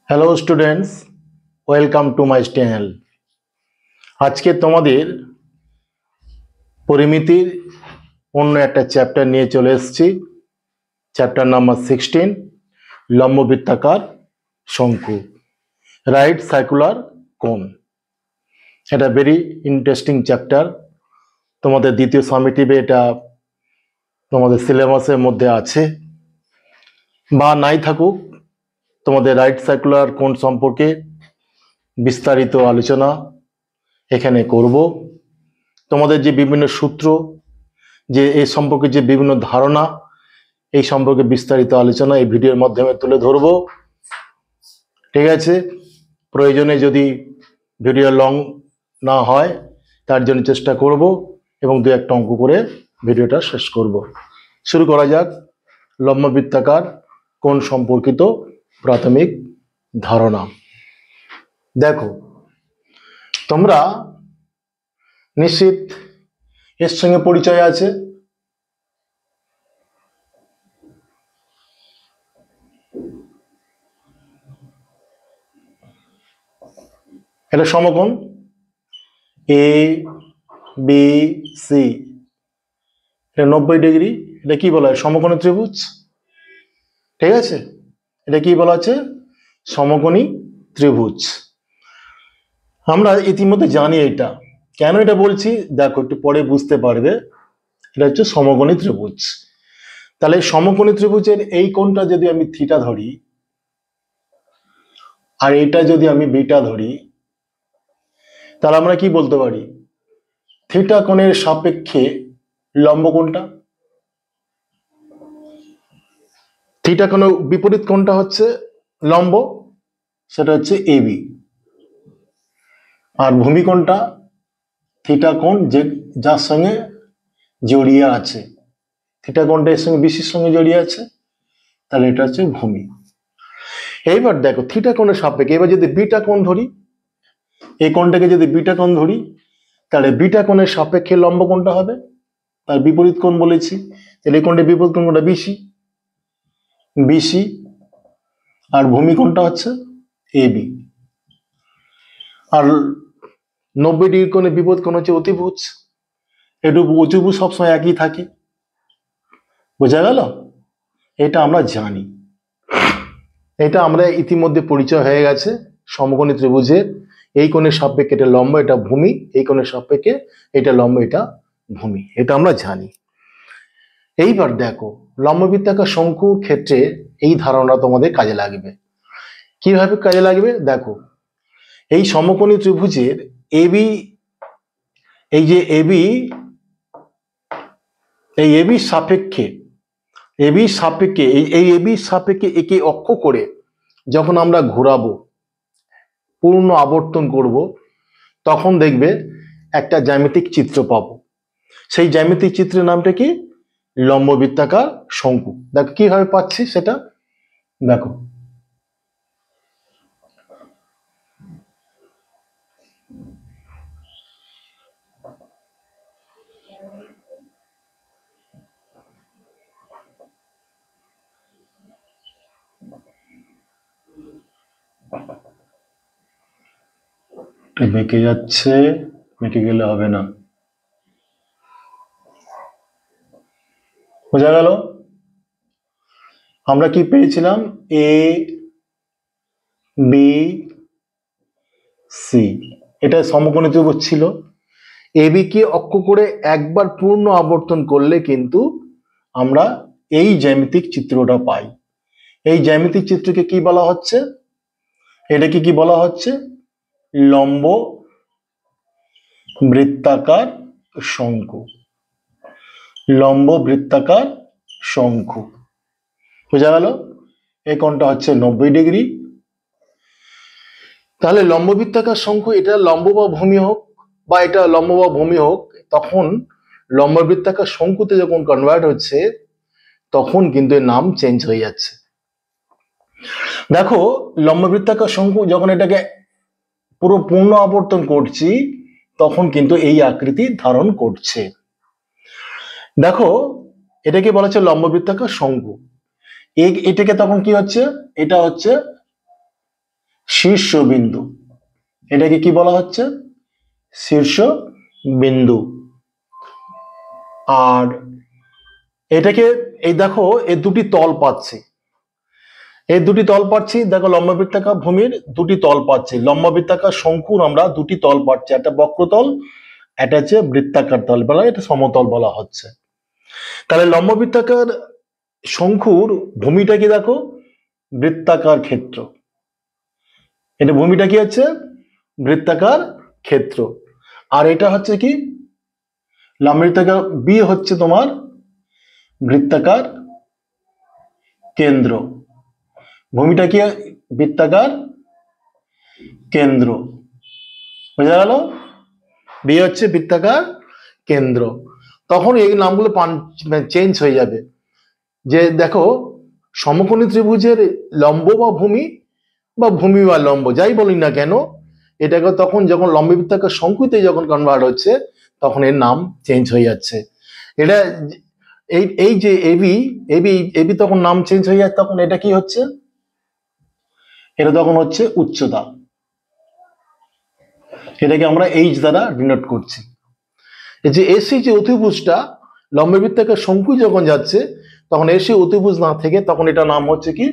Hello students, welcome to my channel. আজকে তোমাদের পরিমিতির অন্য একটা চ্যাপ্টার নিয়ে চলে এসেছি। চ্যাপ্টার নাম্বার 16, লম্ববৃত্তাকার শঙ্কু, রাইট সার্কুলার কোন। এটা ভেরি ইন্টারেস্টিং চ্যাপ্টার। তোমাদের দ্বিতীয় সামেটিভে এটা তোমাদের সিলেবাসের মধ্যে আছে বা নাই থাকুক, তোমাদের রাইট সার্কুলার কোন সম্পর্কে বিস্তারিত আলোচনা এখানে করব। তোমাদের যে বিভিন্ন সূত্র, যে এই সম্পর্কে যে বিভিন্ন ধারণা, এই সম্পর্কে বিস্তারিত আলোচনা এই ভিডিওর মাধ্যমে তুলে ধরব। ঠিক আছে, প্রয়োজনে যদি ভিডিও লং না হয় তার জন্য চেষ্টা করব এবং দু একটা অঙ্ক করে ভিডিওটা শেষ করব। শুরু করা যাক। লম্ববৃত্তাকার কোণ সম্পর্কিত প্রাথমিক ধারণা। দেখো, তোমরা নিশ্চিত এর সঙ্গে পরিচয় আছে। এটা সমকোণ এ বি সি, এটা 90 ডিগ্রি। এটা কি বলা হয়? সমকোণী ত্রিভুজ। ঠিক আছে, এটা কি বলা আছে? সমকোণী ত্রিভুজ। আমরা ইতিমধ্যে জানি এটা। কেন এটা বলছি দেখো, একটু পরে বুঝতে পারবে। এটা হচ্ছে সমকোণী ত্রিভুজ। তাহলে সমকোণী ত্রিভুজের এই কোণটা যদি আমি থিটা ধরি আর এটা যদি আমি বিটা ধরি, তাহলে আমরা কি বলতে পারি? থিটা কোণের সাপেক্ষে লম্ব কোণটা, থিটা কোণের বিপরীত কোণটা হচ্ছে লম্ব, সেটা হচ্ছে এবি। আর ভূমি কোণটা থিটা কোণ যে যার সঙ্গে জড়িয়ে আছে, থিটা কোণটা এর সঙ্গে বিসির সঙ্গে জড়িয়ে আছে, তাহলে এটা হচ্ছে ভূমি। এইবার দেখো, থিটা কোণের সাপেক্ষে এবার যদি বিটা কোণ ধরি, এই কোণটাকে যদি বিটা কোণ ধরি, তাহলে বিটা কোণের সাপেক্ষে লম্ব কোণটা হবে, তার বিপরীত কোণ বলেছি। তাহলে এই কোণটার বিপরীত কোণ কোণটা বিসি, বিসি। আর ভূমি কোণটা হচ্ছে এবি। আর 90 ডিগ্রি কোণের বিপরীত কোণ হচ্ছে অতিভুজ। একটু অতিভুজ সবসময় একই থাকে। বোঝা গেল? এটা আমরা জানি, এটা আমরা ইতিমধ্যে পরিচয় হয়ে গেছে। সমকোণী ত্রিভুজের এই কোণের সাপেক্ষে এটা লম্ব, এটা ভূমি, এই কোণের সাপেক্ষে এটা লম্ব, এটা ভূমি, এটা আমরা জানি। এইবার দেখো, লম্ববৃত্তাকার শঙ্কুর ক্ষেত্রে এই ধারণা তোমাদের কাজে লাগবে। কিভাবে কাজে লাগবে দেখো, এই সমকোণী ত্রিভুজের এবি, এই যে এবি, এই এবি সাপেক্ষে, এবি সাপেক্ষে এই এবি সাপেক্ষে একে অক্ষ করে যখন আমরা ঘোরাবো, পূর্ণ আবর্তন করব, তখন দেখবে একটা জ্যামিতিক চিত্র পাবো। সেই জ্যামিতিক চিত্রের নামটা কি? লম্ববৃত্তাকার শঙ্কু। দেখো কিভাবে পাচ্ছি সেটা দেখো। বেঁকে যাচ্ছে, বেঁকে গেলে হবে না। বোঝা গেল? আমরা কি পেয়েছিলাম? এ বি সি, এটা সমকোণী ত্রিভুজ ছিল। এবি কে অক্ষ করে একবার পূর্ণ আবর্তন করলে কিন্তু আমরা এই জ্যামিতিক চিত্রটা পাই। এই জ্যামিতিক চিত্রকে কি বলা হচ্ছে? এটাকে কি বলা হচ্ছে? লম্ব বৃত্তাকার শঙ্কু। লম্ব বৃত্তাকার শঙ্কু। বোঝা গেল? এই কোণটা হচ্ছে 90 ডিগ্রি। তাহলে লম্ব বৃত্তাকার শঙ্কু, এটা লম্ব বা ভূমি হোক, বা এটা লম্ব বা ভূমি হোক, তখন লম্ব বৃত্তাকার শঙ্কুতে যখন কনভার্ট হচ্ছে, তখন কিন্তু এর নাম চেঞ্জ হয়ে যাচ্ছে। দেখো, লম্ব বৃত্তাকার শঙ্কু যখন এটাকে পুরো পূর্ণ আবর্তন করছি, তখন কিন্তু এই আকৃতি ধারণ করছে। দেখো, এটাকে বলা হচ্ছে লম্ববৃত্তাকার শঙ্কু। এটাকে তখন কি হচ্ছে? এটা হচ্ছে শীর্ষবিন্দু, এটাকে কি বলা হচ্ছে? শীর্ষবিন্দু। আর এটাকে এই দেখো এই দুটি তল পাচ্ছি, এই দুটি তল পাচ্ছি, দেখো লম্ববৃত্তাকার ভূমির দুটি তল পাচ্ছি, লম্ববৃত্তাকার শঙ্কুর আমরা দুটি তল পাচ্ছি, একটা বক্রতল, এটা হচ্ছে বৃত্তাকার তল, বলা এটা সমতল বলা হচ্ছে। তাহলে লম্ববৃত্তাকার শঙ্কুর ভূমিটা কি দেখো? বৃত্তাকার ক্ষেত্র। এটা ভূমিটা কি হচ্ছে? বৃত্তাকার ক্ষেত্র। আর এটা হচ্ছে কি? লম্ববৃত্তাকার বি হচ্ছে তোমার বৃত্তাকার কেন্দ্র। ভূমিটা কি? বৃত্তাকার কেন্দ্র। বোঝা গেল? বি হচ্ছে বৃত্তাকার কেন্দ্র। তখন এই নামগুলো চেঞ্জ হয়ে যাবে, যে দেখো সমকোণী ত্রিভুজের লম্ব বা ভূমি বা লম্ব যাই বলি না কেন, এটাকে তখন যখন লম্ববৃত্তাকার শঙ্কুতে যখন কনভার্ট হচ্ছে তখন এর নাম চেঞ্জ হয়ে যাচ্ছে। এটা এই যে এবি এবি এবি তখন নাম চেঞ্জ হয়ে যাচ্ছে, তখন এটা কি হচ্ছে? এটা তখন হচ্ছে উচ্চতা। এটাকে আমরা এইচ দ্বারা ডিনোট করছি। এই যে এসি যে অতিভুজটা লম্ববৃত্তাকার শঙ্কু যখন যাচ্ছে তখন এসি অতিভুজ না থেকে তখন এটা নাম হচ্ছে কি?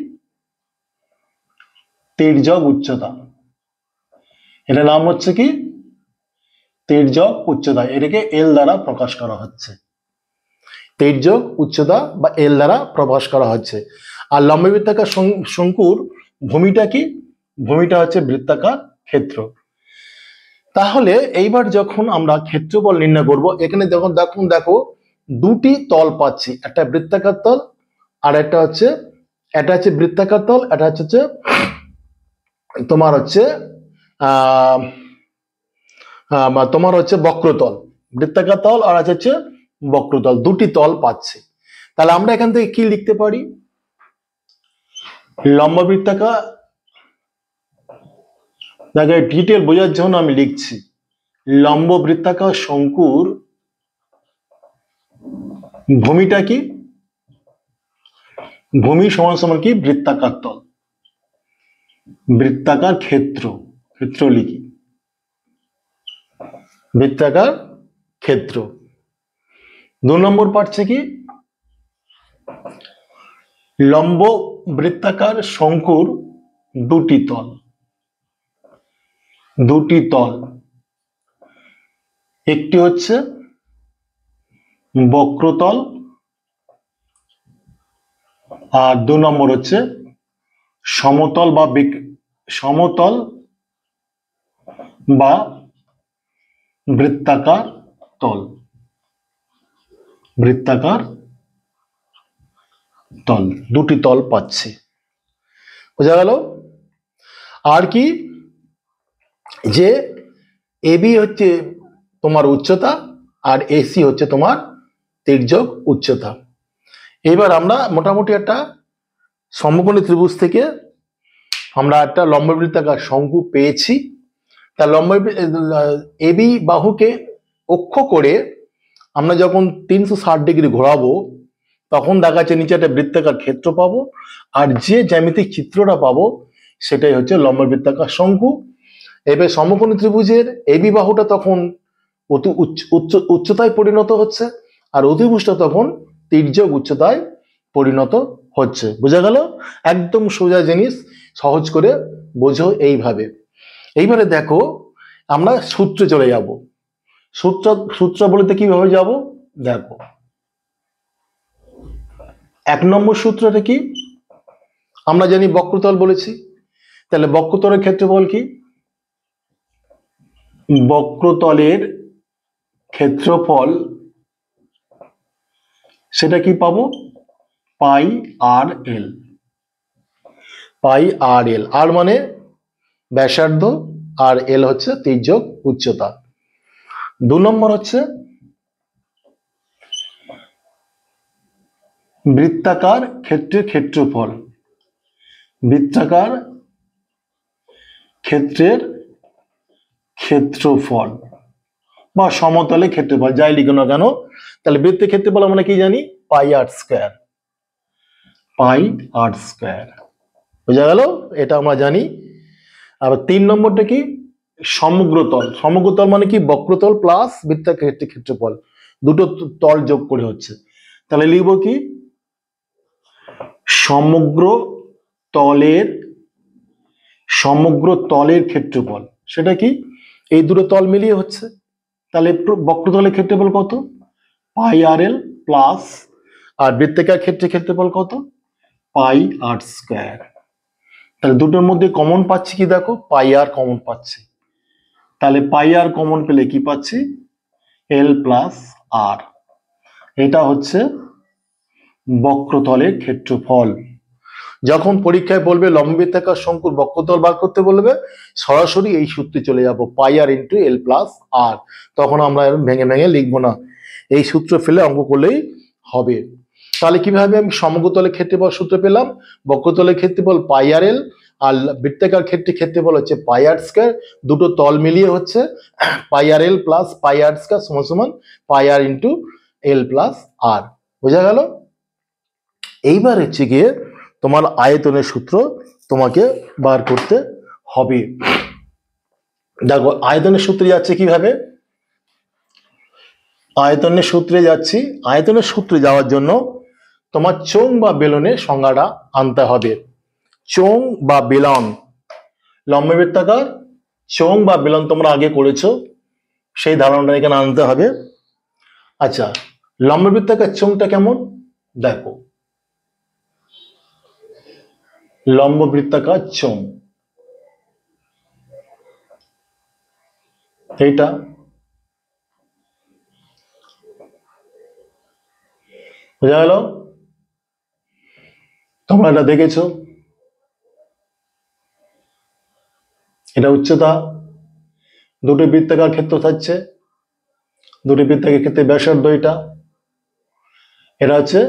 তির্যক উচ্চতা। এটা নাম হচ্ছে কি? তির্যক উচ্চতা। এটাকে এল দ্বারা প্রকাশ করা হচ্ছে, তির্যক উচ্চতা বা এল দ্বারা প্রকাশ করা হচ্ছে। আর লম্ববৃত্তাকার শঙ্কুর ভূমিটা কি? ভূমিটা হচ্ছে বৃত্তাকার ক্ষেত্র। তাহলে এইবার যখন আমরা ক্ষেত্রফল নির্ণয় করব, এখানে যখন দেখো দুটি তল পাচ্ছি, একটা বৃত্তাকার তল আর একটা হচ্ছে, এটা হচ্ছে বৃত্তাকার তল, এটা হচ্ছে তোমার হচ্ছে তোমার হচ্ছে বক্রতল। বৃত্তাকার তল আর হচ্ছে বক্রতল, দুটি তল পাচ্ছি। তাহলে আমরা এখান থেকে কি লিখতে পারি? লম্ববৃত্তাকার, দেখো ডিটেল বোঝার জন্য আমি লিখছি, লম্ব বৃত্তাকার শঙ্কুর ভূমিটা কি? ভূমি সমান সমান কি? বৃত্তাকার তল, বৃত্তাকার ক্ষেত্র, ক্ষেত্র লিখি বৃত্তাকার ক্ষেত্র। 2 নম্বর পাচ্ছে কি? লম্ব বৃত্তাকার শঙ্কুর দুটি তল, দুটি তল, একটি হচ্ছে বক্রতল আর 2 নম্বর হচ্ছে সমতল সমতল বা বৃত্তাকার তল, বৃত্তাকার তল, দুটি তল পাচ্ছি। বোঝা গেল? আর কি? যে এবি হচ্ছে তোমার উচ্চতা আর এসি হচ্ছে তোমার তির্যক উচ্চতা। এবার আমরা মোটামুটি একটা সমকোণী ত্রিভুজ থেকে আমরা একটা লম্ববৃত্তাকার শঙ্কু পেয়েছি। তা এবি বাহুকে অক্ষ করে আমরা যখন 360 ডিগ্রি ঘোরাবো তখন দেখা যাচ্ছে নিচে একটা বৃত্তাকার ক্ষেত্র পাবো, আর যে জ্যামিতিক চিত্রটা পাবো সেটাই হচ্ছে লম্ববৃত্তাকার শঙ্কু। এবার সমকোণী ত্রিভুজের এবি বাহুটা তখন উচ্চতায় পরিণত হচ্ছে আর অতিভুজটা তখন তির্যক উচ্চতায় পরিণত হচ্ছে। বোঝা গেল? একদম সোজা জিনিস, সহজ করে বোঝো এইভাবে। এইবারে দেখো আমরা সূত্রে চলে যাব। সূত্র বলতে কিভাবে যাব দেখো। 1 নম্বর সূত্রটা কি? আমরা জানি বক্রতল বলেছি, তাহলে বক্রতলের ক্ষেত্রফল কি? বক্রতলের ক্ষেত্রফল সেটা কি পাবো? পাই আর এল। পাই আর এল, আর মানে ব্যাসার্ধ আর এল হচ্ছে তির্যক উচ্চতা। 2 নম্বর হচ্ছে বৃত্তাকার ক্ষেত্রের ক্ষেত্রফল, বৃত্তাকার ক্ষেত্রের ক্ষেত্রফল বা সমতলে ক্ষেত্রফল যাই লিখো না কেন। তাহলে বৃত্তের ক্ষেত্রফল আমরা কি জানি? পাই আর স্কয়ার, পাই আর স্কয়ার। বোঝা গেল? এটা আমরা জানি। আবার 3 নম্বরটা কি, সমগ্রতল। সমগ্রতল মানে কি, বক্রতল প্লাস বৃত্তাকার ক্ষেত্রফল, দুটো তল যোগ করে হচ্ছে। তাহলে লিখবো কি, সমগ্র তলের ক্ষেত্রফল, সেটা কি, এই দুটো তল মিলিয়ে হচ্ছে। তাহলে বক্রতলের ক্ষেত্রফল কত, পাই আর এল প্লাস, আর বৃত্তাকার ক্ষেত্রফল কত, পাই আর স্কয়ার। তাহলে দুটোর মধ্যে কমন পাচ্ছি কি, দেখো পাই আর কমন পাচ্ছি। তাহলে পাই আর কমন পেলে কি পাচ্ছি, এল প্লাস আর। এটা হচ্ছে বক্রতলের ক্ষেত্রফল। যখন পরীক্ষায় বলবে লম্ববৃত্তাকার শঙ্কুর বক্রতল বার করতে বলবে, সরাসরি এই সূত্রে চলে যাব, পাই আর ইন্টু এল প্লাস আর। তখন আমরা ভেঙে ভেঙে লিখবো না, এই সূত্র ফেলে অঙ্ক করলেই হবে। তাহলে কিভাবে আমি সমগ্রতলের ক্ষেত্রফল সূত্র পেলাম, বক্রতলের ক্ষেত্রফল পাই আর এল, আর বৃত্তাকার ক্ষেত্রফল হচ্ছে পাই আর স্কয়ার, দুটো তল মিলিয়ে হচ্ছে পাই আর এল প্লাস পাই আর স্কয়ার সমান সমান পাই আর ইন্টু এল প্লাস আর। বোঝা গেল? এইবার হচ্ছে গিয়ে তোমার আয়তনের সূত্র তোমাকে বার করতে হবে। দেখো আয়তনের সূত্রে যাচ্ছে কিভাবে, আয়তনের সূত্রে যাচ্ছি। আয়তনের সূত্রে যাওয়ার জন্য তোমার চোঙ বা বেলনের সংজ্ঞাটা আনতে হবে। চোঙ বা বেলন, লম্ববৃত্তাকার চোঙ বা বেলন তোমরা আগে করেছো, সেই ধারণাটা এখানে আনতে হবে। আচ্ছা, লম্ববৃত্তাকার চোঙটা কেমন দেখো, লম্ববৃত্তাকার চোঙ এইটা, বোঝা গেল? তোমরা এটা দেখেছো, এটা উচ্চতা, দুটি বৃত্তাকার ক্ষেত্র থাকছে, দুটি বৃত্তাকার ক্ষেত্রে ব্যাসার্ধ, এটা হচ্ছে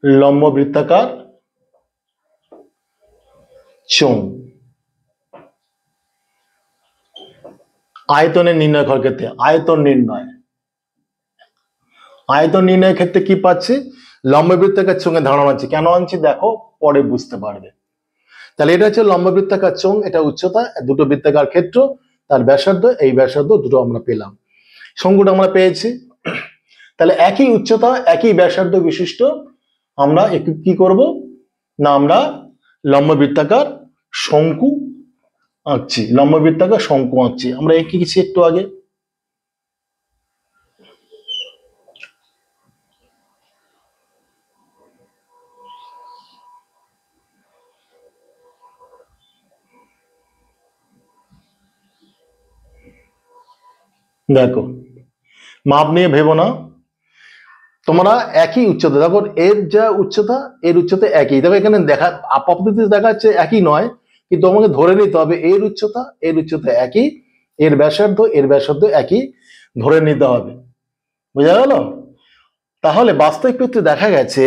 লম্ব বৃত্তাকার চোঙ। আয়তনের নির্ণয় করার ক্ষেত্রে, আয়তন নির্ণয়ের ক্ষেত্রে কি পাচ্ছি, লম্ব বৃত্তাকার চোঙের ধারণা আছে। কেন আনছি দেখো, পরে বুঝতে পারবে। তাহলে এটা হচ্ছে লম্ব বৃত্তাকার চোঙ, এটা উচ্চতা, দুটো বৃত্তাকার ক্ষেত্র, তার ব্যাসার্ধ, এই ব্যাসার্ধ দুটো আমরা পেলাম, শঙ্কুটা আমরা পেয়েছি। তাহলে একই উচ্চতা একই ব্যাসার্ধ বিশিষ্ট আমরা কি করব না, আমরা লম্ব বৃত্তাকার শঙ্কু আঁকছি, লম্ব বৃত্তাকার শঙ্কু আঁকছি। আমরা এঁকেছি একটু আগে। দেখো মাপ নিয়ে ভেবো না, তোমরা একই উচ্চতা, দেখো এর যা উচ্চতা এর উচ্চতা একই, দেখো এখানে দেখা আপাতত দেখা যাচ্ছে একই নয়, কিন্তু তোমাকে ধরে নিতে হবে এর উচ্চতা একই, এর ব্যাসার্ধ একই ধরে নিতে হবে। বোঝা গেল? তাহলে বাস্তবিক ক্ষেত্রে দেখা গেছে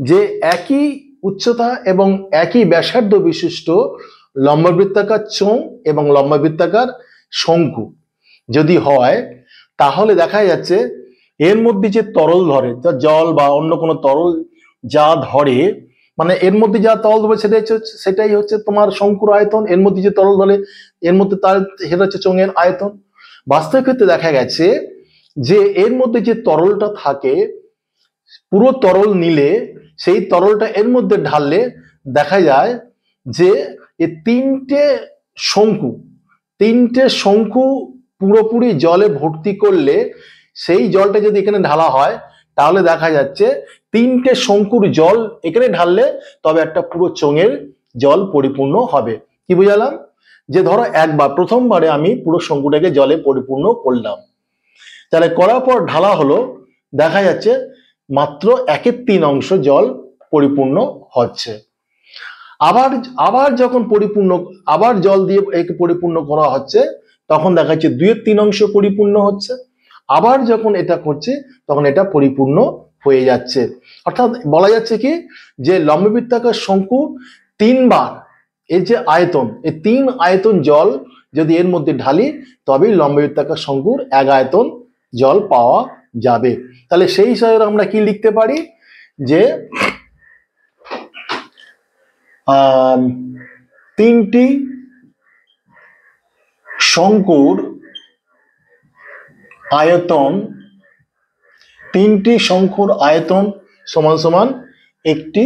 যে একই উচ্চতা এবং একই ব্যাসার্ধ বিশিষ্ট লম্ববৃত্তাকার চোঙ এবং লম্ববৃত্তাকার শঙ্কু যদি হয়, তাহলে দেখা যাচ্ছে এর মধ্যে যে তরল ধরে, জল বা অন্য কোনো তরল যা ধরে, মানে এর মধ্যে যা তরল ধরে সেটাই হচ্ছে তোমার শঙ্কুর আয়তন, এর মধ্যে যে তরল ধরে এর মধ্যে সেটা হচ্ছে চোঙের আয়তন। বাস্তবিক ক্ষেত্রে দেখা গেছে যে এর মধ্যে যে তরলটা থাকে, পুরো তরল নিলে সেই তরলটা এর মধ্যে ঢাললে দেখা যায় যে এই তিনটে শঙ্কু পুরোপুরি জলে ভর্তি করলে, সেই জলটা যদি এখানে ঢালা হয় তাহলে দেখা যাচ্ছে তিনটে শঙ্কুর জল এখানে ঢাললে তবে একটা পুরো চোঙের জল পরিপূর্ণ হবে। কি বুঝালাম? যে ধরো একবার প্রথমবারে আমি পুরো শঙ্কুটাকে জলে পরিপূর্ণ করলাম, তাহলে করার পর ঢালা হলো, দেখা যাচ্ছে মাত্র 1/3 অংশ জল পরিপূর্ণ হচ্ছে। আবার যখন আবার জল দিয়ে একে পরিপূর্ণ করা হচ্ছে, তখন দেখা যাচ্ছে 2/3 অংশ পরিপূর্ণ হচ্ছে। আবার যখন এটা করছে তখন এটা পরিপূর্ণ হয়ে যাচ্ছে। অর্থাৎ বলা যাচ্ছে কি, যে লম্ববৃত্তাকার শঙ্কু 3 বার এর যে আয়তন, এই 3 আয়তন জল যদি এর মধ্যে ঢালি তবেই লম্ববৃত্তাকার শঙ্কুর 1 আয়তন জল পাওয়া যাবে। তাহলে সেই হিসাবে আমরা কি লিখতে পারি, যে 3টি শঙ্কুর আয়তন, তিনটি শঙ্কুর আয়তন সমান সমান একটি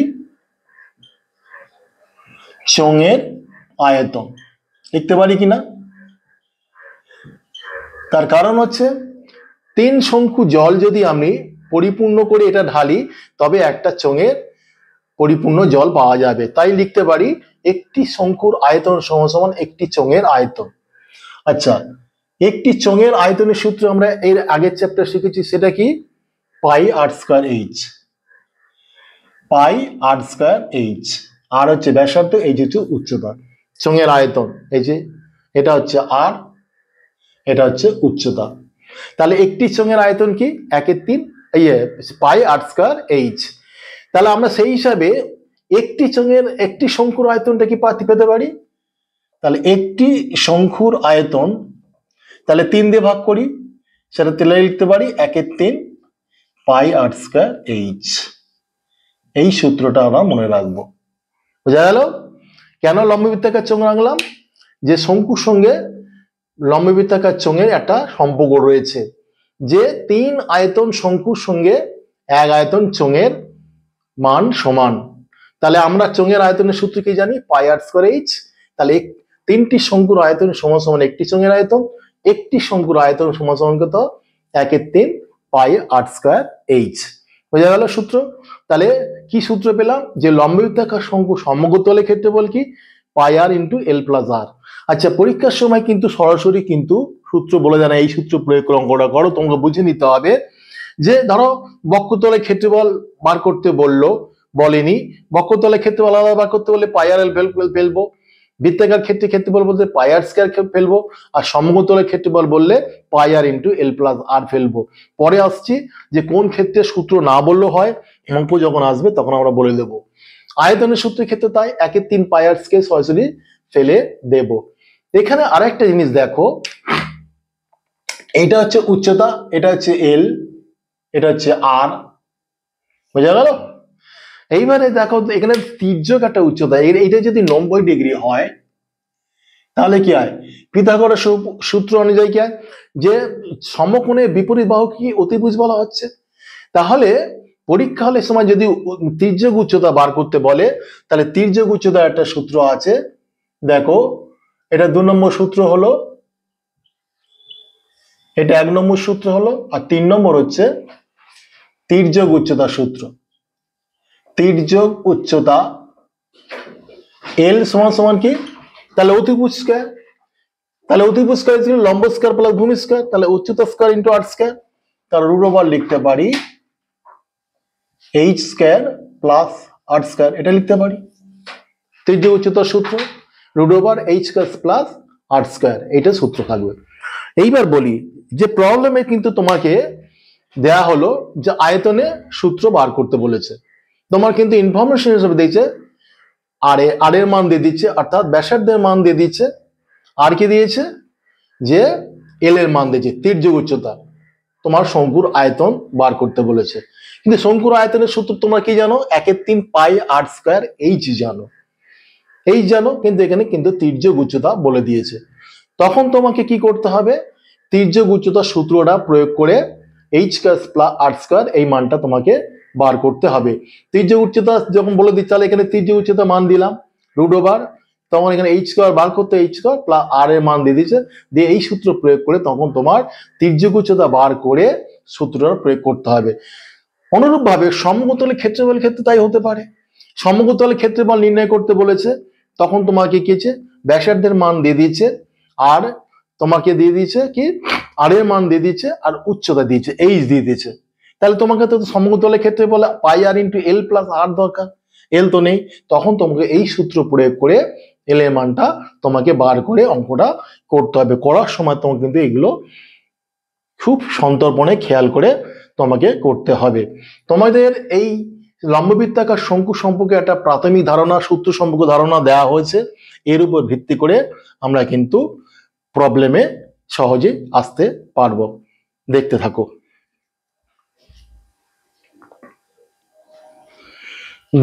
চোঙের আয়তন। লিখতে পারি কিনা? তার কারণ হচ্ছে 3 শঙ্কু জল যদি আমি পরিপূর্ণ করে এটা ঢালি তবে একটা চোঙের পরিপূর্ণ জল পাওয়া যাবে। তাই লিখতে পারি একটি শঙ্কুর আয়তন সমান সমান একটি চোঙের আয়তন। আচ্ছা, একটি চোঙের আয়তনের সূত্র আমরা এর আগের চ্যাপ্টার শিখেছি, সেটা কি? পাই আর স্কয়ার এইচ। পাই আর স্কয়ার এইচ। আর হচ্ছে ব্যাসার্ধ, এইচ হচ্ছে উচ্চতা। চোঙের আয়তন এই যে এটা হচ্ছে আর, এটা হচ্ছে উচ্চতা। তাহলে একটি চোঙের আয়তন কি? 1/3 পাই আর স্কয়ার এইচ। তাহলে আমরা সেই হিসাবে একটি চোঙের, একটি শঙ্কুর আয়তনটা কি পেতে পারি? তাহলে একটি শঙ্কুর আয়তন, তাহলে 3 দিয়ে ভাগ করি, সেটা তেলে লিখতে পারি 1/3 পাই আর স্কয়ার এইচ। এই সূত্রটা আমরা মনে রাখবো। বোঝা গেল কেন লম্ববৃত্তাকার চোঙ রাখলাম? যে শঙ্কুর সঙ্গে লম্ববৃত্তাকার চোঙের একটা সম্পর্ক রয়েছে, যে 3 আয়তন শঙ্কুর সঙ্গে 1 আয়তন চোঙের মান সমান। তাহলে আমরা চোঙের আয়তনের সূত্র কি জানি? পাই আর স্কয়ার এইচ। তাহলে 3টি শঙ্কুর আয়তন সমান সমান একটি চোঙের আয়তন, একটি শঙ্কুর আয়তন সমান সমান কত? 1/3 পাই আর স্কয়ার এইচ। বোঝা গেল সূত্র? তাহলে কি সূত্র পেলাম? যে লম্ববৃত্তাকার শঙ্কু সমগ্রতলের ক্ষেত্রফল কি? পাই আর ইন্টু এল প্লাস আর। আচ্ছা, পরীক্ষার সময় কিন্তু সরাসরি কিন্তু সূত্র বলে দেয় না, এই সূত্র প্রয়োগ করে অঙ্কটা করো। তোমাকে বুঝে নিতে হবে যে ধরো বক্ষতলের ক্ষেত্রফল বার করতে বলেনি, বক্ষতলের ক্ষেত্রফল আলাদা বার করতে বলে পাই আর এল ফেলবো, বৃত্তাকার ক্ষেত্রফল বলতে পাই আর স্কয়ার ফেলবো, আর সমগ্রতলের ক্ষেত্রফল বললে পাই আর ইন্টু এল প্লাস আর ফেলবো। পরে আসছি যে কোন ক্ষেত্রে সূত্র না বললেও হয়, অঙ্ক যখন আসবে তখন আমরা বলে দেবো। আয়তনের সূত্রের ক্ষেত্রে তাই 1/3 পাই আর স্কয়ার সরাসরি ফেলে দেব। এখানে আরেকটা জিনিস দেখো, এটা হচ্ছে উচ্চতা, এটা হচ্ছে এল, এটা হচ্ছে আর। বোঝা গেল? এইবারে দেখো এখানে তির্যক একটা উচ্চতা, এইটা যদি 90 ডিগ্রি হয় তাহলে কি হয়? পিথাগোরাস সূত্র অনুযায়ী কি হয়? যে সমকোণে বিপরীত বাহু কি অতিভুজ বলা হচ্ছে। তাহলে পরীক্ষা হলের সময় যদি তির্যক উচ্চতা বার করতে বলে, তাহলে তির্যক উচ্চতার একটা সূত্র আছে। দেখো, এটা 2 নম্বর সূত্র হলো, এটা 1 নম্বর সূত্র হলো, আর 3 নম্বর হচ্ছে তির্যক উচ্চতা সূত্র। তির্যক উচ্চতা এল সমান সমান কি? তাহলে অতিভুজ স্কয়ার। তাহলে অতিভুজ স্কয়ার ছিল লম্ব স্কয়ার প্লাস ভূমি স্কয়ার, তাহলে উচ্চতা স্কয়ার ইন্টু আর স্কয়ার। তাহলে রুট ওভার লিখতে পারি h square plus r square, এটা লিখতে পারি। তির্যক উচ্চতার সূত্র root over h square plus r square, এইটা সূত্র থাকবে। এইবার বলি যে প্রবলেমে কিন্তু তোমাকে দেয়া হলো যে আয়তনে সূত্র বার করতে বলেছে। তোমার কিন্তু ইনফরমেশন হিসেবে দিয়েছে আর এর মান দিয়ে দিচ্ছে, অর্থাৎ ব্যাসার্ধের মান দিয়ে দিচ্ছে, আর কি দিয়েছে? যে এল এর মান দিয়েছে। তির্যক উচ্চতা তোমার শঙ্কুর আয়তন বার করতে বলেছে। কিন্তু শঙ্কুর আয়তনের সূত্র তোমরা কি জানো? 1/3 পাই আর স্কয়ার এইচ জানো, এই জানো, কিন্তু এখানে কিন্তু তির্যক উচ্চতা বলে দিয়েছে। তখন তোমাকে কি করতে হবে? তির্যক উচ্চতা সূত্রটা প্রয়োগ করে H square plus r square এই মানটা তোমাকে বার করতে হবে। তির্যক উচ্চতা যখন বলে দিচ্ছে, তাহলে এখানে তির্যক উচ্চতা মান দিলাম রুট ওভার, তখন এখানে এইচ স্কয়ার বার করতে এইচ স্কয়ার প্লাস আর এর মান দিয়ে দিচ্ছে, দিয়ে এই সূত্র প্রয়োগ করে তখন তোমার তির্যক উচ্চতা বার করে সূত্রটা প্রয়োগ করতে হবে। অনুরূপভাবে সমগ্রতলের ক্ষেত্রফলের ক্ষেত্রে তাই হতে পারে। সমগ্রতলের ক্ষেত্রফল নির্ণয় করতে বলেছে, তখন তোমাকে কি ব্যাসার্ধের মান দিয়ে দিচ্ছে, আর তোমাকে দিয়ে দিয়েছে কি আর এর মান দিয়ে দিচ্ছে, আর উচ্চতা দিয়েছে এইচ দিয়ে দিয়েছে। তাহলে তোমাকে তো সমগ্রতলের ক্ষেত্রে বলে পাই আর ইন্টু এল প্লাস আর দরকার, এল তো নেই। তখন তোমাকে এই সূত্র প্রয়োগ করে এল এর মানটা তোমাকে বার করে অঙ্কটা করতে হবে। করার সময় তোমাকে কিন্তু এগুলো খুব সন্তর্পণে খেয়াল করে তোমাকে করতে হবে। তোমাদের এই লম্ববৃত্তাকার শঙ্কু সম্পর্কে একটা প্রাথমিক ধারণা, সূত্র সম্পর্কে ধারণা দেওয়া হয়েছে। এর উপর ভিত্তি করে আমরা কিন্তু প্রবলেমে সহজে আসতে পারবো। দেখতে থাকো।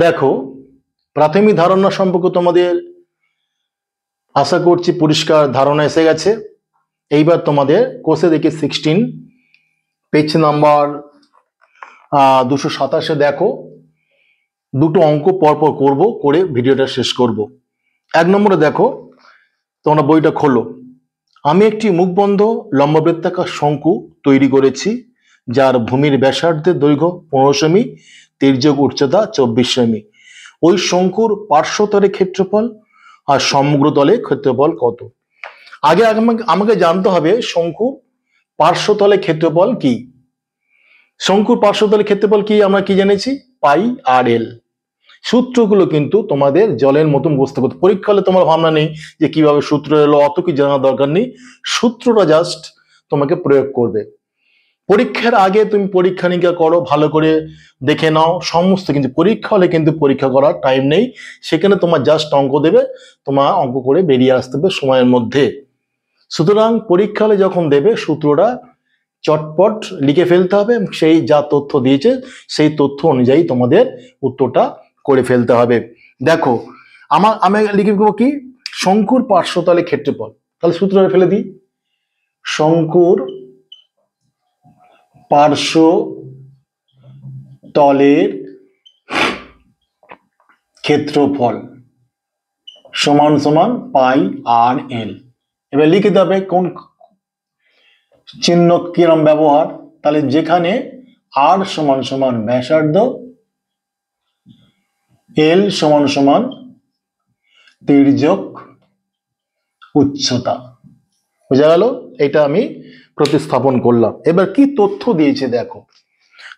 দেখো, প্রাথমিক ধারণা সম্পর্কে তোমাদের আশা করছি পরিষ্কার ধারণা এসে গেছে। এইবার তোমাদের কোষে দেখি 16 পেজ নাম্বার 227 দেখো, দুটো অঙ্ক পরপর করব, করে ভিডিওটা শেষ করব। 1 নম্বরে দেখো, তোমরা বইটা খোলো। আমি একটি মুখবন্ধ লম্ববৃত্তাকার শঙ্কু তৈরি করেছি, যার ভূমির ব্যাসার্ধের দৈর্ঘ্য 15 সেমি, তির্যক উচ্চতা 24 সেমি। ওই শঙ্কুর পার্শ্বতলে ক্ষেত্রফল আর সমগ্র তলে ক্ষেত্রফল কত? আগে আমাকে জানতে হবে শঙ্কু পার্শ্বতলে ক্ষেত্রফল কি। শঙ্কুর পার্শ্বতলে ক্ষেত্রফল কি আমরা কি জেনেছি? পাই আর এল। সূত্রগুলো কিন্তু তোমাদের জলের মতো মুখস্থ করতে, পরীক্ষা হলে তোমার ভাবনা নেই যে কিভাবে সূত্র এলো, অত কি জানার দরকার নেই, সূত্রটা জাস্ট তোমাকে প্রয়োগ করবে। পরীক্ষার আগে তুমি পরীক্ষা নিরীক্ষা করো, ভালো করে দেখে নাও সমস্ত, কিন্তু পরীক্ষা হলে কিন্তু পরীক্ষা করার টাইম নেই, সেখানে তোমার জাস্ট অঙ্ক দেবে, তোমার অঙ্ক করে বেরিয়ে আসতে হবে সময়ের মধ্যে। সুতরাং পরীক্ষা হলে যখন দেবে সূত্রটা চটপট লিখে ফেলতে হবে, সেই যা তথ্য দিয়েছে সেই তথ্য অনুযায়ী তোমাদের উত্তরটা করে ফেলতে হবে। দেখো আমি লিখে দেবো কি, শঙ্কুর পার্শ্বতলে ক্ষেত্রফল, তাহলে সূত্রটা ফেলে দিই, শঙ্কুর পার্শ্ব তলের ক্ষেত্রফল সমান সমান পাই আর এল। এবার লিখে দেবে কোন চিহ্ন কিরম ব্যবহার, তাহলে যেখানে আর সমান সমান ব্যাসার্ধ, এল সমান সমান তির্যক উচ্চতা। বোঝা গেল? এটা আমি প্রতিস্থাপন করলাম। এবার কি তথ্য দিয়েছে দেখো,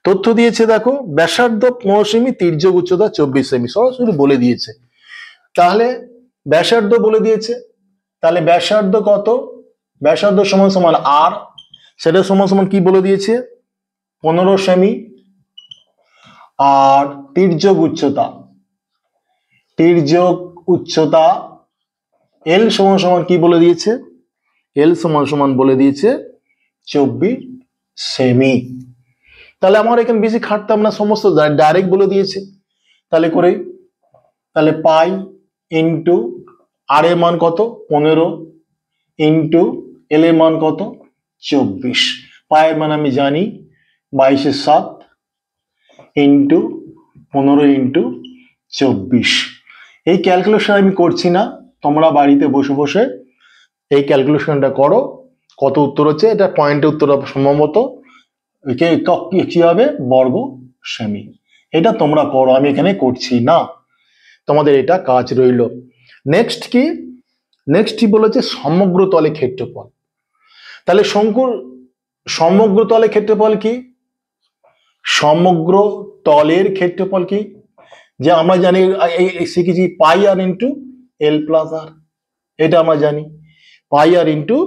তথ্য দিয়েছে দেখো, ব্যাসার্ধ 15 সেমি, তির্যক উচ্চতা 24 সেমি, সরাসরি বলে দিয়েছে। তাহলে ব্যাসার্ধ বলে দিয়েছে, তাহলে ব্যাসার্ধ কত? ব্যাসার্ধ সমান সমান আর, সেটা সমান সমান কি বলে দিয়েছে? 15 সেমি। আর তির্যক উচ্চতা, তির্যক উচ্চতা এল সমান সমান কি বলে দিয়েছে? এল সমান সমান বলে দিয়েছে 24 সেমি। তাহলে আমার এখানে বেশি খাটতাম না, সমস্ত ডাইরেক্ট বলে দিয়েছে। তাহলে করে, তাহলে পাই ইন্টু আর এর মান কত? 15 ইন্টু এল এর মান কত? 24। পায়ের মান আমি জানি 22/7 ইন্টু 15 ইন্টু 24। এই ক্যালকুলেশন আমি করছি না, তোমরা বাড়িতে বসে বসে এই ক্যালকুলেশনটা করো, কত উত্তর হচ্ছে। এটা পয়েন্টে উত্তর সম্ভবত কি হবে? বর্গ সেমি। এটা তোমরা করো, আমি এখানে করছি না, তোমাদের এটা কাজ রইল। নেক্সট কি? নেক্সট কি বলেছে? সমগ্র তলে ক্ষেত্রফল। তাহলে শঙ্কুর সমগ্র তলে ক্ষেত্রফল কি? সমগ্র তলের ক্ষেত্রফল কি? যে আমরা জানি শিখেছি পাই আর ইন্টু এল প্লাস আর, এটা আমরা জানি পাই আর ইন্টু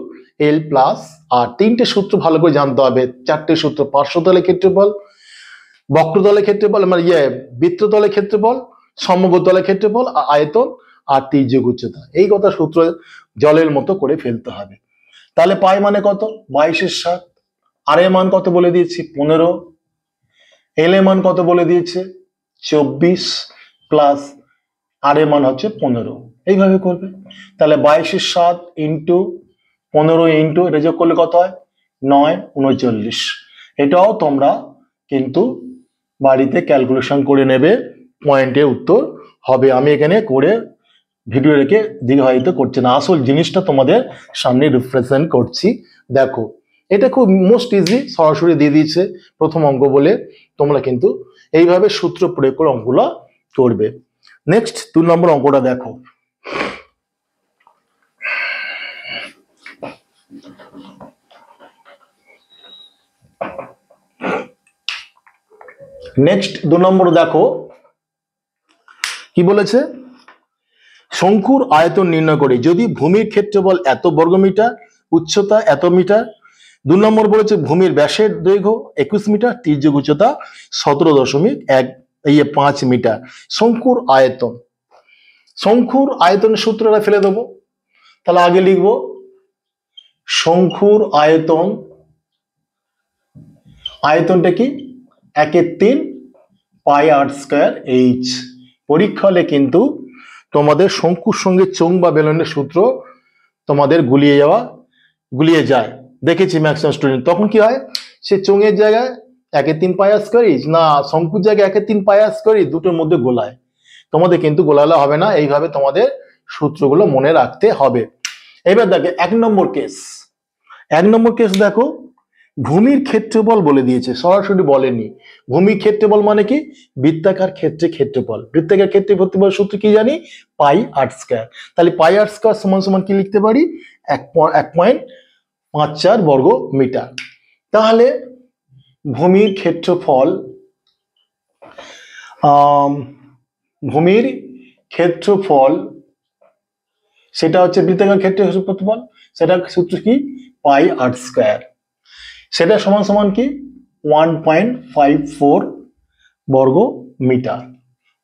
এল প্লাস আর। তিনটে সূত্র ভালো করে জানতে হবে, চারটে সূত্র: পার্শ্বতলের ক্ষেত্রফল, বক্রতলের ক্ষেত্রফল, মানে বৃত্ততলের ক্ষেত্রফল, সমগ্র তলের ক্ষেত্রফল, আয়তন আর তির্যক উচ্চতা। এই কথা সূত্র জলের মতো করে ফেলতে হবে। তাহলে পাই মানে কত? 22/7। আর এর মান কত বলে দিয়েছি? 15। এল এর মান কত বলে দিয়েছে? 24 প্লাস আর এর মান হচ্ছে 15। এইভাবে করবে। তাহলে 22/7 ইন্টু 15 ইন্টু এটা যোগ করলে কত হয়? 9 39। এটাও তোমরা কিন্তু বাড়িতে ক্যালকুলেশন করে নেবে, পয়েন্টে উত্তর হবে। আমি এখানে করে ভিডিও রেখে দীর্ঘায়িত করছি না, আসল জিনিসটা তোমাদের সামনে রিপ্রেজেন্ট করছি। দেখো এটা খুব মোস্ট ইজি, সরাসরি দিয়ে দিয়েছে প্রথম অঙ্ক বলে, তোমরা কিন্তু এইভাবে সূত্র প্রয়োগ করে অঙ্কগুলো করবে। নেক্সট 2 নম্বর অঙ্কটা দেখো। নেক্সট 2 নম্বর দেখো কি বলেছে? শঙ্কুর আয়তন নির্ণয় করে যদি ভূমির ক্ষেত্রফল এত বর্গমিটার, উচ্চতা এত মিটার। 2 নম্বর বলেছে ভূমির ব্যাসের দৈর্ঘ্য 21 মিটার, তির্যক উচ্চতা 17.5 মিটার। শঙ্কুর আয়তন, শঙ্কুর আয়তনের সূত্রটা ফেলে দেবো। তাহলে আগে লিখবো শঙ্কুর আয়তন, আয়তনটা কি? 1/3 পাই আর স্কয়ার এইচ। পরীক্ষা হলে কিন্তু তোমাদের শঙ্কুর সঙ্গে চোঙ বা বেলনের সূত্র তোমাদের গুলিয়ে যাওয়া গুলিয়ে যায়, দেখেছি ম্যাক্সিমাম স্টুডেন্ট। তখন কি হয়, সে চোঙের জায়গায় 1/3 পাই আর স্কয়ার ইঞ্চ, না শঙ্কুর জায়গায় 1/3 পাই আর স্কয়ার ইঞ্চ, দুটোর মধ্যে গোলায়। তোমাদের কিন্তু গোলালে হবে না, এইভাবে তোমাদের সূত্রগুলো মনে রাখতে হবে। এবার দেখো 1 নম্বর কেস। 1 নম্বর কেস দেখো, ভূমির ক্ষেত্রফল বলে দিয়েছে, সরাসরি বলেনি। ভূমির ক্ষেত্রফল মানে কি, বৃত্তাকার ক্ষেত্রে ক্ষেত্রফল। বৃত্তাকার ক্ষেত্রে ক্ষেত্রফল সূত্র কি জানি, পাই আর স্কয়ার। তাহলে পাই আর স্কয়ার সমান সমান কি লিখতে পারি, 1.54 বর্গ মিটার। তাহলে ভূমির ক্ষেত্রফল, ভূমির ক্ষেত্রফল সেটা হচ্ছে বৃত্তাকার ক্ষেত্রের ক্ষেত্রফল, সেটা সূত্র কি, পাই আর স্কয়ার। সেটা সমান সমান কি 1.54 বর্গ মিটার,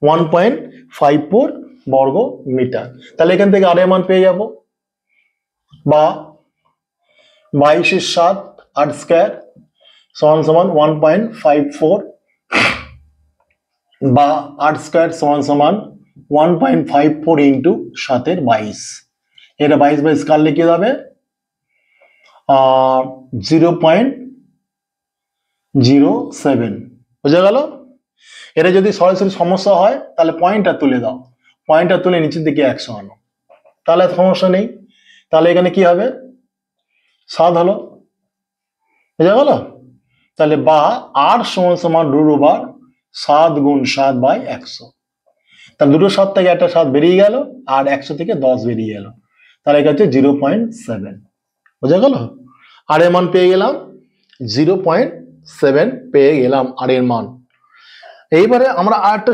1.54 বর্গ মিটার। তাহলে এখান থেকে আর এর মান পেয়ে যাব, বা 22/7 আর স্কয়ার সমান সমান 1.54, বা আর স্কয়ার সমান সমান 1.54 ইন্টু 7/22। এটা 22/22 কাটলে কি যাবে, 0.07। বোঝা গেল? এটা যদি সরাসরি সমস্যা হয় তাহলে পয়েন্টটা তুলে দাও, পয়েন্টটা তুলে নিচের দিকে 100 আনো, তাহলে সমস্যা নেই। তাহলে এখানে কি হবে, 7 হলো। বোঝা গেল? তাহলে বা আর সমান সমান √7 গুণ 7/100। তাহলে দুটো 7 থেকে একটা 7 বেরিয়ে গেল, আর 100 থেকে 10 বেরিয়ে গেল, তাহলে এটা হচ্ছে 0.7। বোঝা গেল? আর এর মান পেয়ে গেলাম 0.7 পেয়ে গেলাম আর এর মান। এইবারে আমরা আর একটা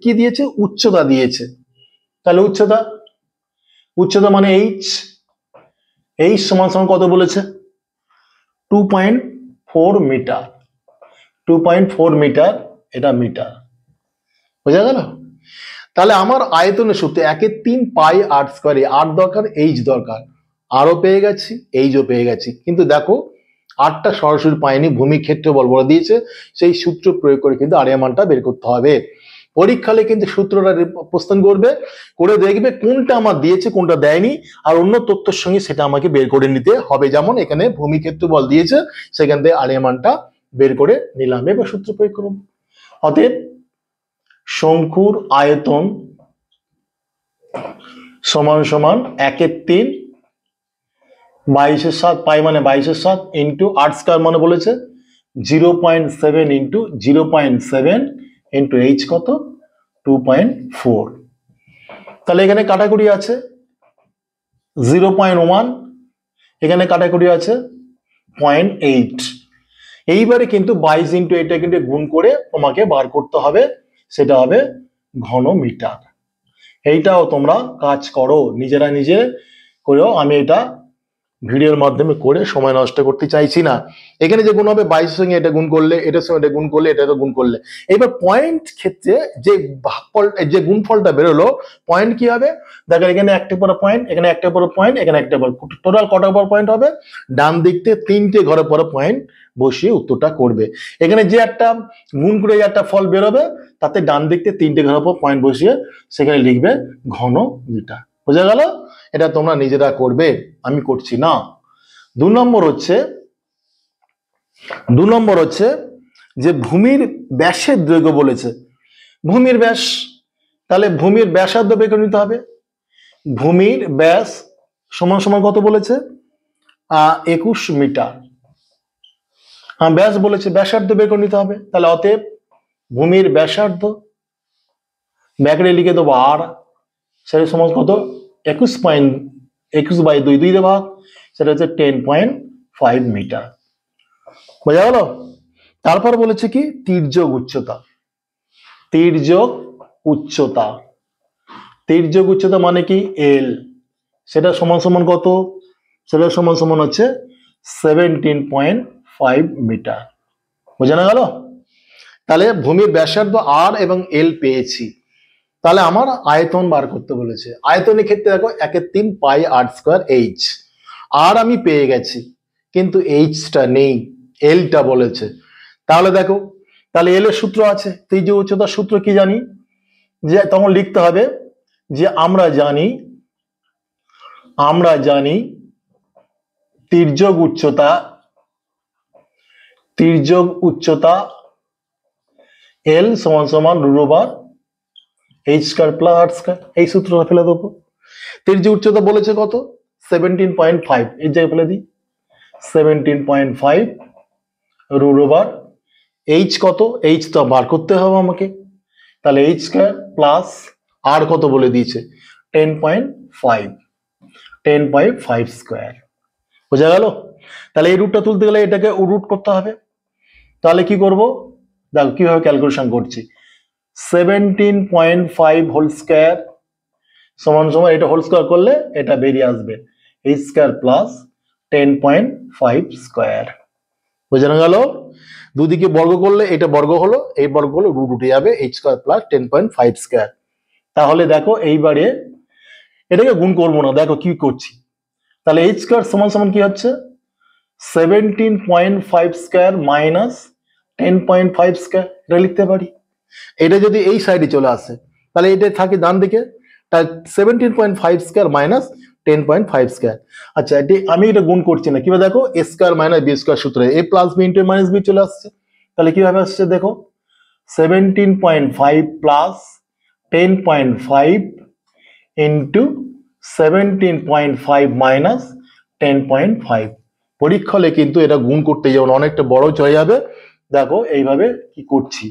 কি দিয়েছে, উচ্চতা দিয়েছে। তাহলে উচ্চতা মানে এইচ, এইচ সমান সমান কত বলেছে, 2.4 মিটার। 2.4 মিটার, এটা মিটার। বোঝা গেল? তাহলে আমার আয়তনের সূত্র 1/3 পাই আর স্কয়ার, আর দরকার, এইচ দরকার, আরও পেয়ে গেছি, এইচও পেয়ে গেছি। কিন্তু দেখো আরটা সরাসরি পাইনি, ভূমি ক্ষেত্রফল বলে দিয়েছে, সেই সূত্র প্রয়োগ করে কিন্তু আর এর মানটা বের করতে হবে। পরীক্ষালে কিন্তু সূত্রটা প্রস্থান করবে, করে দেখবে কোনটা আমার দিয়েছে কোনটা দেয়নি, আর অন্য তথ্যের সঙ্গে সেটা আমাকে বের করে নিতে হবে। যেমন এখানে ভূমি ক্ষেত্রফল দিয়েছে, সেখান থেকে আর এর মানটা বের করে নিলাম, এবার সূত্র প্রয়োগ করব। অতএব শঙ্কুর আয়তন সমান সমান 1/3 22/7, পাই মানে 22/7 ইন্টু আর স্কয়ার মানে বলেছে 0.7 ইন্টু 0.7 ইন্টু এইচ কত, 2.4। তাহলে এখানে কাটাকুটি আছে 0.1, এখানে কাটাকুটি আছে 0.8। এইবারে কিন্তু 22 ইন্টু এটা কিন্তু গুণ করে তোমাকে বার করতে হবে, সেটা হবে ঘন মিটার। এইটাও তোমরা কাজ করো, নিজেরা নিজে করেও, আমি এটা ভিডিওর মাধ্যমে করে সময় নষ্ট করতে চাইছি না। এখানে যে গুণ হবে 22 সঙ্গে এটা গুণ করলে, এটার সঙ্গে এটা গুণ করলে, এটা গুণ করলে, এবার পয়েন্ট ক্ষেত্রে যে ভাগফল, যে গুণফলটা বেরোলো, পয়েন্ট কি হবে, দেখো এখানে একটা পর পয়েন্ট, এখানে একটা পর পয়েন্ট, এখানে একটা পর, টোটাল কটা পর পয়েন্ট হবে, ডান দিক থেকে 3টে ঘরে পর পয়েন্ট বসিয়ে উত্তরটা করবে। এখানে যে একটা গুণ করে একটা ফল বেরোবে, তাতে ডান দিক থেকে 3টে ঘরে পর পয়েন্ট বসিয়ে সেখানে লিখবে ঘন মিটার। বোঝা গেল? এটা তোমরা নিজেরা করবে, আমি করছি না। 2 নম্বর হচ্ছে যে ভূমির ব্যাসের দৈর্ঘ্য বলেছে, ভূমির ব্যাস, তাহলে ভূমির ব্যাসার্ধ বের করে নিতে হবে। ভূমির ব্যাস সমান সমান কত বলেছে, 21 মিটার। ব্যাস বলেছে, ব্যাসার্ধ বের করে নিতে হবে। তাহলে অতএব ভূমির ব্যাসার্ধ ব্যাকরে লিখে দেবো আর, সেটা সমান কত, 21/2, 2 দিয়ে ভাগ, সেটা হচ্ছে 10.5 মিটার। বোঝা গেল? তারপর বলেছে কি, তির্যক উচ্চতা। তির্যক উচ্চতা, তির্যক উচ্চতা মানে কি, এল, সেটা সমান সমান কত, সেটা সমান সমান হচ্ছে 17.5 মিটার। বোঝা না গেল? তাহলে ভূমির ব্যাসার্ধ আর এবং এল পেয়েছি, তাহলে আমার আয়তন বার করতে বলেছে। আয়তনের ক্ষেত্রে দেখো 1/3 পাই আর স্কয়ার এইচ, আর আমি পেয়ে গেছি, কিন্তু এইচটা নেই, এলটা বলেছে। তাহলে দেখো, তাহলে এল এর সূত্র আছে, তির্যক উচ্চতার সূত্র কি জানি, যে তখন লিখতে হবে যে আমরা জানি তির্যক উচ্চতা L সমান সমান √h square plus r square. এই সূত্রটা ফেলে দেবো। তির্যক উচ্চতা বলেছে কত 17.5, এই জায়গায় ফেলে দিই 17.5 √h কত, h তো বার করতে হবে আমাকে, তাহলে h স্কয়ার প্লাস r কত বলে দিয়েছে 10.5 স্কয়ার। বোঝা গেল? তাহলে এই রুটটা তুলতে গেলে এটাকে রুট করতে হবে। তাহলে কি করব, দেখো কিভাবে ক্যালকুলেশন করছি। 17.5 হোল স্কয়ার সমান সমান, এটা হোল স্কয়ার করলে এটা বেরিয়ে আসবে h স্কয়ার প্লাস 10.5 স্কয়ার। বোঝানো গেল? দুদিকে বর্গ করলে এটা বর্গ হলো, এই বর্গ হলো, রুট উঠে যাবে h স্কয়ার প্লাস 10.5 স্কয়ার। তাহলে দেখো এইবারে এটাকে গুণ করবো না, দেখো কি করছি। তাহলে h স্কয়ার সমান সমান কি হচ্ছে 17.5 স্কয়ার মাইনাস 10.5 স্কয়ার, এটা লিখতে পারি। এটা যদি এই সাইডে চলে আসে তাহলে এটা থাকে ডান দিকে, তাহলে 17.5 স্কয়ার মাইনাস 10.5 স্কয়ার। আচ্ছা আমি এটা গুণ করছি না, কিভাবে দেখো a square minus b square সূত্রে a plus b into minus b চলে আসছে। তাহলে কিভাবে আসছে দেখো 17.5 প্লাস 10.5 ইন্টু 17.5 মাইনাস 10.5। পরীক্ষা হলে কিন্তু এটা গুণ করতে যেমন অনেকটা বড় চলে যাবে। দেখো এইভাবে কি করছি,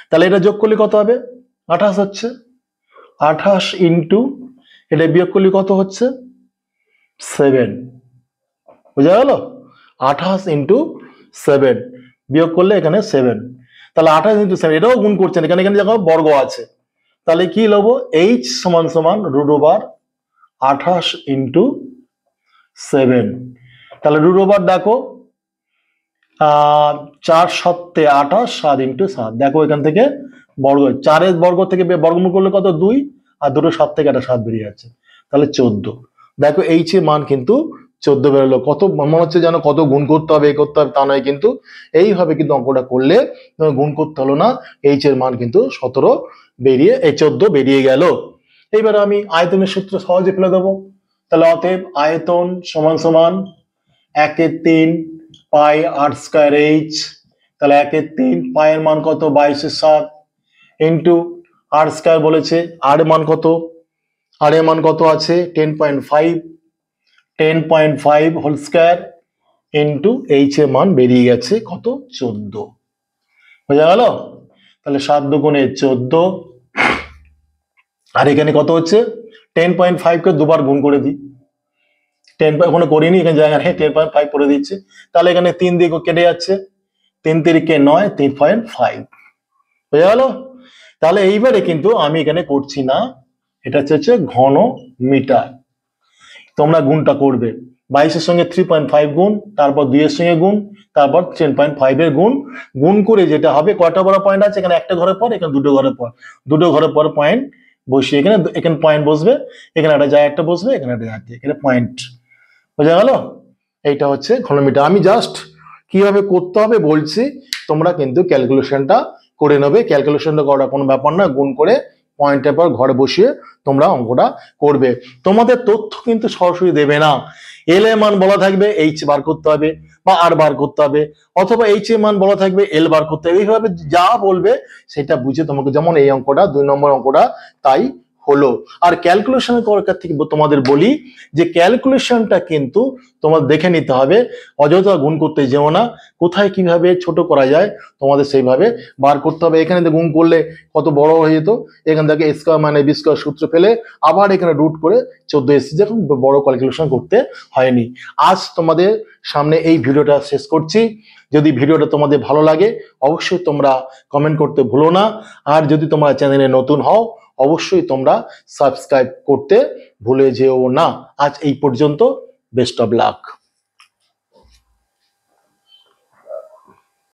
তাহলে এটা যোগ করলে কত হবে 28 হচ্ছে, 28 ইন্টু এটা বিয়োগ করলে কত হচ্ছে 7। বুঝা গেল? 28 ইন্টু 7 বিয়োগ করলে এখানে 7, তাহলে 28 ইন্টু 7 এটাও গুণ করছেন, এখানে দেখো বর্গ আছে। তাহলে কি লব h সমান সমান √28 ইন্টু 7। তাহলে √, দেখো 4 7 28, 7 ইন্টু 7, দেখো এখান থেকে বর্গ 4 বর্গ থেকে বর্গমূল করলে কত 2, আর 2 7 থেকে একটা 7 বেরিয়ে যাচ্ছে, তাহলে 14। দেখো h এর মান কিন্তু 14 বেরোলো। কত মনে হচ্ছে যেন কত গুণ করতে হবে এই করতে হবে, তা নয়, কিন্তু এইভাবে কিন্তু অঙ্কটা করলে গুণ করতে হলো না, h এর মান কিন্তু 14 বেরিয়ে গেল। এইবার আমি আয়তনের সূত্র সহজে ফেলে দেবো। তাহলে অতএব আয়তন সমান সমান 1/3 পাই r স্কয়ার h। তাহলে 1/3 পায়ের মান কত 22/7 ইন্টু r স্কয়ার বলেছে, r এর মান কত, r এর মান কত আছে 10.5 হোল স্কয়ার ইন্টু h এর মান বেরিয়ে গেছে কত 14। বোঝা গেল? তাহলে 7 দুগুণে 14, আর এখানে কত হচ্ছে 10.5 কে দুবার গুণ করে দিই, 10 ওখানে করিনি, এখানে জায়গা নেই 10.5 করে দিচ্ছে। তাহলে এখানে 3 দিয়ে কেটে যাচ্ছে, 3 তিরিকে 9, 3.5। বোঝা গেল? তাহলে এইবারে কিন্তু আমি এখানে করছি না, এটা হচ্ছে ঘন মিটার। তোমরা গুণটা করবে 22 এর সঙ্গে 3.5 গুণ, তারপর 2 এর সঙ্গে গুণ, তারপর 10.5 এর গুণ করে যেটা হবে, কয়টা বড় পয়েন্ট আছে এখানে, একটা ঘরের পর, এখানে দুটো ঘরের পর পয়েন্ট বসিয়ে এখানে পয়েন্ট বসবে, এখানে একটা যায় একটা বসবে, এখানে একটা যায়, এখানে পয়েন্ট। বোঝা গেল? এইটা হচ্ছে ঘনমিটার। আমি জাস্ট কিভাবে করতে হবে বলছি, তোমরা কিন্তু ক্যালকুলেশনটা করে নেবে। ক্যালকুলেশনটা করা কোনো ব্যাপার না, গুণ করে পয়েন্টের পর ঘরে বসিয়ে তোমরা অঙ্কটা করবে। তোমাদের তথ্য কিন্তু সরাসরি দেবে না, এল এর মান বলা থাকবে এইচ বার করতে হবে বা আর বার করতে হবে, অথবা এইচ এর মান বলা থাকবে এল বার করতে হবে। এইভাবে যা বলবে সেটা বুঝে তোমাকে, যেমন এই অঙ্কটা 2 নম্বর অঙ্কটা তাই হলো। আর ক্যালকুলেশন করার থেকে তোমাদের বলি যে ক্যালকুলেশনটা কিন্তু তোমাদের দেখে নিতে হবে, অযথা গুণ করতে যেও না, কোথায় কিভাবে ছোট করা যায় তোমাদের সেইভাবে বার করতে হবে। এখানে গুণ করলে কত বড় হয়ে যেত, এখান থেকে a square minus b square সূত্র ফেলে আবার এখানে রুট করে 14 এসেছে, যখন বড় ক্যালকুলেশন করতে হয়নি। আজ তোমাদের সামনে এই ভিডিওটা শেষ করছি। যদি ভিডিওটা তোমাদের ভালো লাগে অবশ্যই তোমরা কমেন্ট করতে ভুলো না, আর যদি তোমরা চ্যানেলে নতুন হও অবশ্যই তোমরা সাবস্ক্রাইব করতে ভুলে যেও না। আজ এই পর্যন্ত, বেস্ট অফ লাক।